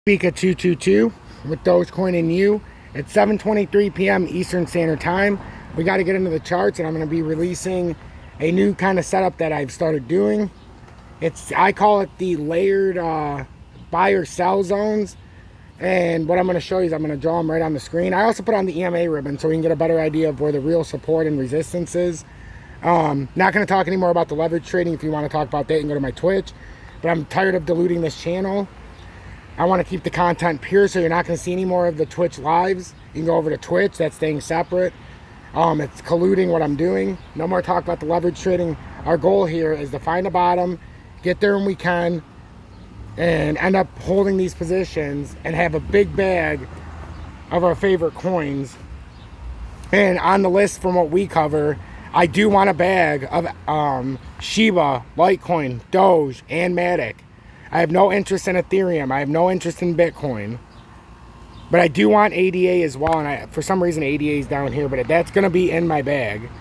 Pika 222 with Dogecoin and you. It's 7:23 p.m. Eastern Standard Time. We got to get into the charts, and I'm going to be releasing a new kind of setup that I've started doing. I call it the layered buy or sell zones. And what I'm going to show you is I'm going to draw them right on the screen. I also put on the EMA ribbon so we can get a better idea of where the real support and resistance is. Not going to talk anymore about the leverage trading. If you want to talk about that, you can go to my Twitch. But I'm tired of diluting this channel. I want to keep the content pure, so you're not going to see any more of the Twitch lives. You can go over to Twitch. That's staying separate. It's colluding what I'm doing. No more talk about the leverage trading. Our goal here is to find a bottom, get there when we can, and end up holding these positions and have a big bag of our favorite coins. And on the list from what we cover, I do want a bag of Shiba, Litecoin, Doge, and Matic. I have no interest in Ethereum. I have no interest in Bitcoin. But I do want ADA as well. And for some reason, ADA is down here. But that's going to be in my bag.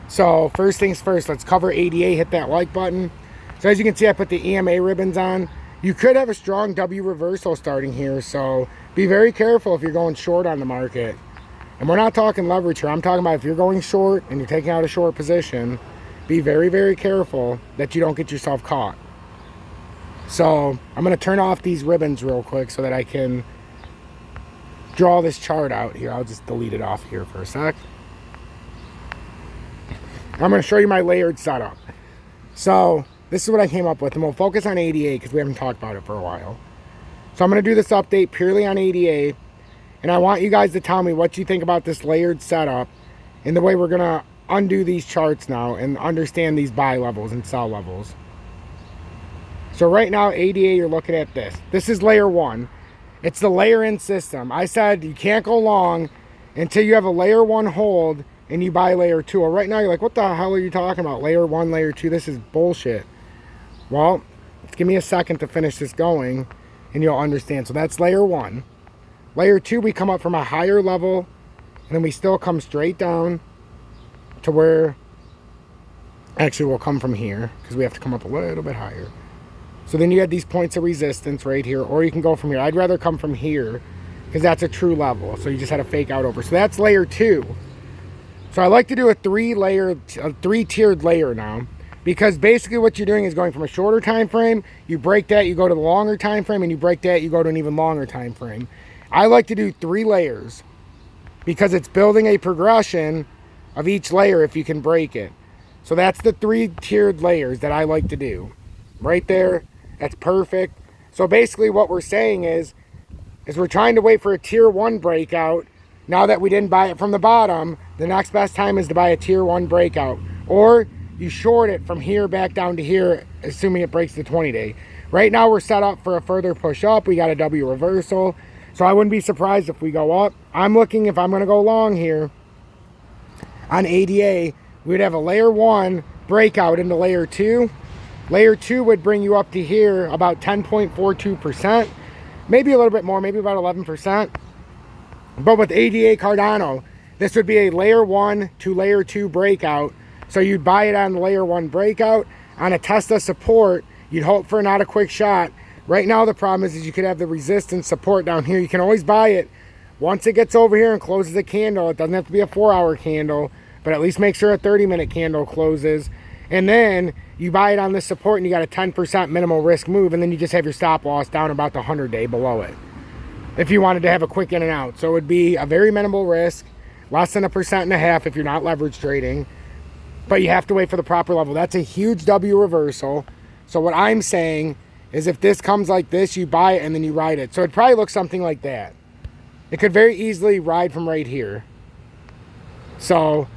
So first things first, let's cover ADA. Hit that like button. So as you can see, I put the EMA ribbons on. You could have a strong W reversal starting here. So be very careful if you're going short on the market. And we're not talking leverage here. I'm talking about if you're going short and you're taking out a short position, be very, very careful that you don't get yourself caught. So I'm going to turn off these ribbons real quick so that I can draw this chart out here. I'll just delete it off here for a sec. I'm going to show you my layered setup. So this is what I came up with, and we'll focus on ADA because we haven't talked about it for a while. So I'm going to do this update purely on ADA, and I want you guys to tell me what you think about this layered setup and the way we're going to undo these charts now and understand these buy levels and sell levels. So right now, ADA, you're looking at this. This is layer one. It's the layer in system. I said you can't go long until you have a layer one hold and you buy layer two. Well, right now, you're like, what the hell are you talking about? Layer one, layer two, this is bullshit. Well, give me a second to finish this going and you'll understand. So that's layer one. Layer two, we come up from a higher level and then we still come straight down to where, actually we'll come from here because we have to come up a little bit higher. So then you had these points of resistance right here, or you can go from here. I'd rather come from here because that's a true level. So you just had a fake out over. So that's layer two. So I like to do a three-tiered layer now, because basically what you're doing is going from a shorter time frame, you break that, you go to the longer time frame, and you break that, you go to an even longer time frame. I like to do 3 layers because it's building a progression of each layer if you can break it. So that's the 3-tiered layers that I like to do. Right there. That's perfect. So basically what we're saying is we're trying to wait for a tier 1 breakout. Now that we didn't buy it from the bottom, the next best time is to buy a tier 1 breakout. Or you short it from here back down to here, assuming it breaks the 20-day. Right now we're set up for a further push up. We got a W reversal. So I wouldn't be surprised if we go up. I'm looking, if I'm going to go long here on ADA, we'd have a layer 1 breakout into layer 2. Layer 2 would bring you up to here about 10.42%, maybe a little bit more, maybe about 11%. But with ADA Cardano, this would be a layer 1 to layer 2 breakout. So you'd buy it on the layer 1 breakout. On a test of support, you'd hope for not a quick shot. Right now the problem is you could have the resistance support down here. You can always buy it once it gets over here and closes a candle. It doesn't have to be a 4-hour candle, but at least make sure a 30-minute candle closes. And then you buy it on this support and you got a 10% minimal risk move, and then you just have your stop loss down about the 100-day below it if you wanted to have a quick in and out. So it would be a very minimal risk, less than 1.5% if you're not leverage trading, but you have to wait for the proper level. That's a huge W reversal. So what I'm saying is if this comes like this, you buy it and then you ride it. So it probably looks something like that. It could very easily ride from right here. So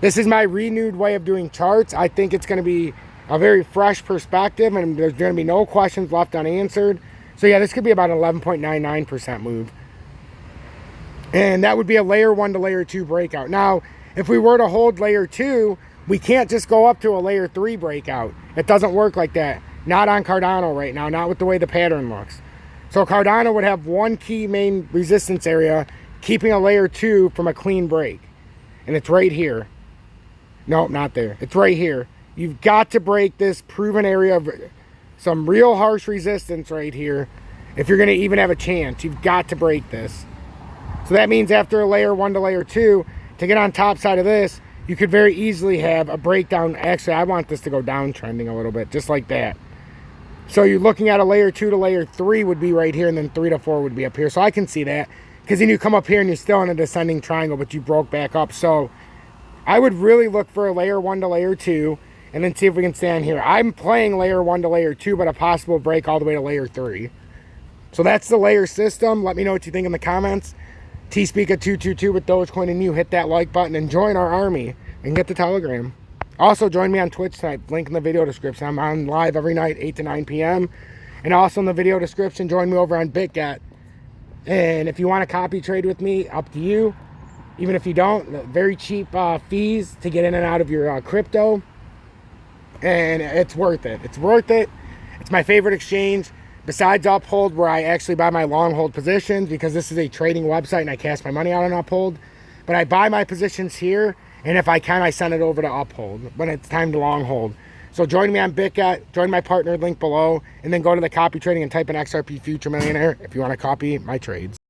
this is my renewed way of doing charts. I think it's going to be a very fresh perspective, and there's going to be no questions left unanswered. So yeah, this could be about an 11.99% move. And that would be a layer 1 to layer 2 breakout. Now, if we were to hold layer 2, we can't just go up to a layer 3 breakout. It doesn't work like that. Not on Cardano right now, not with the way the pattern looks. So Cardano would have one key main resistance area, keeping a layer 2 from a clean break. And it's right here. No, not there. It's right here. You've got to break this proven area of some real harsh resistance right here If you're going to even have a chance, you've got to break this. So that means after a layer 1 to layer 2, to get on top side of this, you could very easily have a breakdown. Actually, I want this to go downtrending a little bit, just like that. So you're looking at a layer 2 to layer 3 would be right here, and then 3 to 4 would be up here. So I can see that, because then you come up here and you're still in a descending triangle, but you broke back up. So I would really look for a layer 1 to layer 2, and then see if we can stay on here. I'm playing layer 1 to layer 2, but a possible break all the way to layer 3. So that's the layer system. Let me know what you think in the comments. T-Speaka222 with Dogecoin and you. Hit that like button and join our army and get the Telegram. Also, join me on Twitch tonight. Link in the video description. I'm on live every night, 8 to 9 p.m. And also in the video description, join me over on BitGet. And if you want to copy trade with me, up to you. Even if you don't, very cheap fees to get in and out of your crypto. And it's worth it. It's worth it. It's my favorite exchange. Besides Uphold, where I actually buy my long hold positions, because this is a trading website and I cash my money out on Uphold. But I buy my positions here, and if I can, I send it over to Uphold when it's time to long hold. So join me on BitGet, join my partner link below, and then go to the copy trading and type in XRP Future Millionaire if you want to copy my trades.